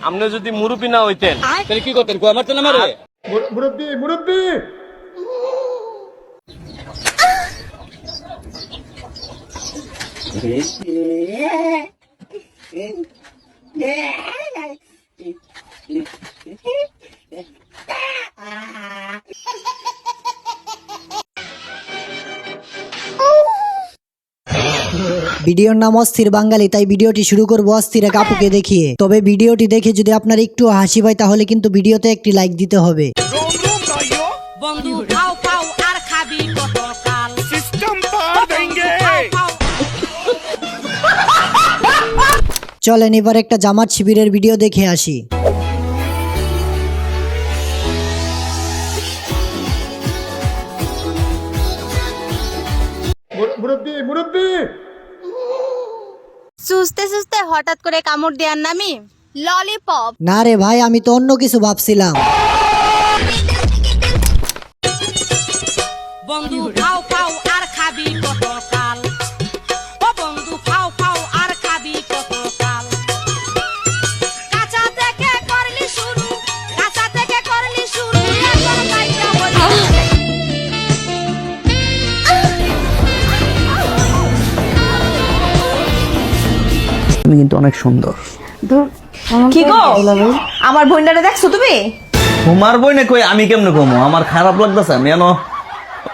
আপনি যদি মুরব্বী না হইতেন তাহলে কি করতেন? আমার তো নামারে মুরব্বী মুরব্বী। ভিডিওর নাম অস্থির বাঙালি, তাই ভিডিওটি শুরু করবো অস্থির এক আপুকে দেখিয়ে। তবে ভিডিওটি দেখে যদি আপনার একটু হাসি পায় তাহলে কিন্তু ভিডিওতে একটি লাইক দিতে হবে। চলেন এবার একটা জামাত শিবিরের ভিডিও দেখে আসি। মুরব্বী মুরব্বী। সুস্তে সুস্তে হঠাৎ করে কামড় দেওয়ার নামই ললিপপ। না রে ভাই, আমি তো অন্য কিছু ভাবছিলাম। বন্ধু খাও খাও আর খাবি কতকাল, ও বন্ধু খাও খাও আর খাবি কতকাল। কাঁচা থেকে করলি শুরু, কাঁচা থেকে করলি শুরু, এখন কাইটা বলি। তুমি কিন্তু অনেক সুন্দর। কি গো আমার বোনটারে দেখছো তুমি? তোমার বই না কই, আমি কেমনে কমো? আমার খারাপ লাগতেছে, আমি এনো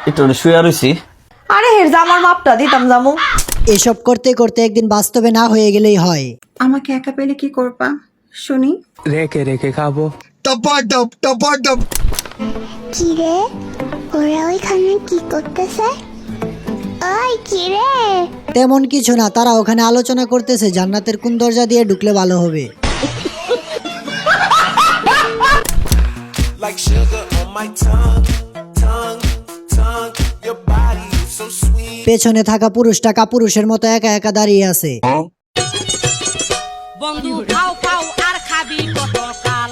একটু শুয়ে রইছি। আরে হের জামার মাপটা দিতাম জামু। এসব করতে করতে একদিন বাস্তবে না হয়ে গেলেই হয়। আমাকে একা পেলে কি করবা শুনি? রেখে রেখে খাবো। কি রে, ওরা ওইখানে কি করতেছে? ওই কি রে? তেমন কিছু না, তারা ওখানে আলোচনা করতেছে জান্নাতের কোন দরজা দিয়ে ঢুকলে ভালো হবে। পেছনে থাকা পুরুষটা কাপুরুষের মতো একা একা দাঁড়িয়ে আছে। বন্ধু খাও খাও আর খাবি কতকাল,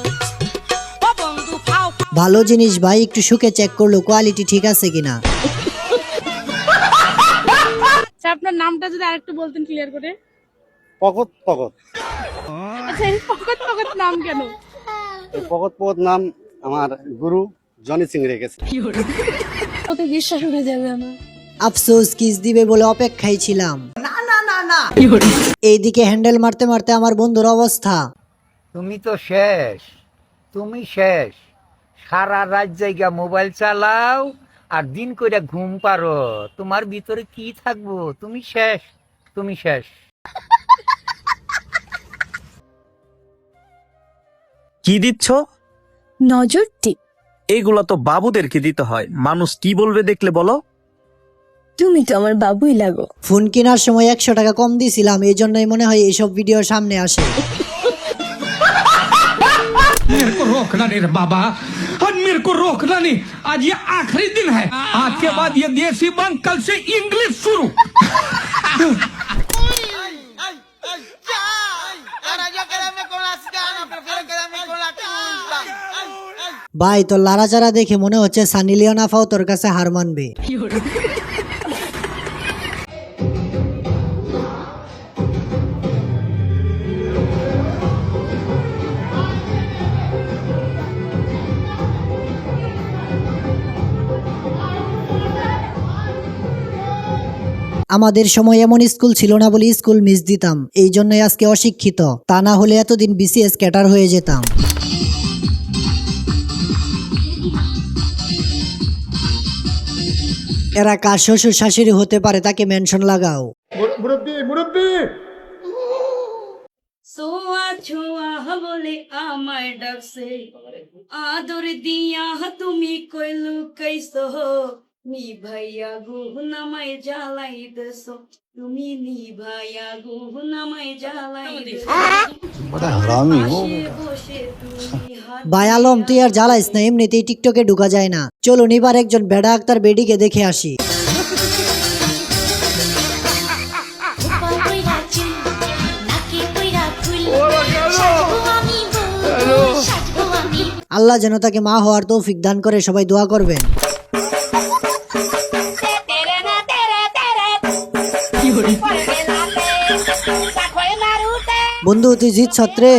ও বন্ধু খাও। ভালো জিনিস ভাই, একটু শুকে চেক করলো কোয়ালিটি ঠিক আছে কিনা। আপনার নামটা যদি আরেকটু বলতেন ক্লিয়ার করে। পকত পকত। আচ্ছা, এই পকত পকত নাম কেন? এই পকত পকত নাম আমার গুরু জনি সিং রেখেছে। ওতে বিশ্বাস উঠে যাবে আমার। আফসোস, কিস দিবে বলে অপেক্ষায় ছিলাম। না না না না। এইদিকে হ্যান্ডেল মারতে মারতে আমার বন্ধুর অবস্থা। তুমি তো শেষ, তুমি শেষ। সারা রাত জায়গা মোবাইল চালাও আর দিন কইরা ঘুম পারো। তোমার ভিতরে কি থাকবো? তুমি শেষ, তুমি শেষ। কি দিচ্ছ? নজর টিপ। এইগুলা তো বাবুদেরকে দিতে হয়, মানুষ কি বলবে দেখলে বলো। তুমি তো আমার বাবুই লাগো। ফোন কেনার সময় 100 টাকা কম দিছিলাম, এই জন্যই মনে হয় এইসব ভিডিও সামনে আসে। मेरे को रोकना नहीं रे बाबा, और मेरे को रोकना नहीं। आज ये आखिरी दिन है, आज के बाद ये देसी बंद, कल से इंग्लिश शुरू। ভাই তোর লাড়াচাড়া দেখে মনে হচ্ছে সানি লিওন আফাও তোর কাছে হার মানবে। আমাদের সময় এমন স্কুল ছিল না বলে স্কুল মিস দিতাম, এই জন্যই আজকে অশিক্ষিত। তা না হলে এতদিন বিসিএস ক্যাডার হয়ে যেতাম। এরা কার শ্বশুর শাশুড়ি হতে পারে তাকে মেনশন লাগাও। মুরব্বী মুরব্বী। সোয়া ছোয়া বলে আমায় ডাকছে, আদর দিয়া তুমি কইলু কইছো, নিভাইয়া গুহনামায় জ্বালাই দেছো, তুমি নিভাইয়া গুহনামায় জ্বালাই দেছো। ভাই আলম তুই আর জ্বালাইস না, এমনিতেই টিকটকে ঢুকা যায় না। চলুন এবার একজন বেডা আক্তার বেডিকে দেখে আসি। আল্লাহ যেন তাকে মা হওয়ার তৌফিক দান করে, সবাই দোয়া করবেন। বন্ধু তুই জিত ছত্রে।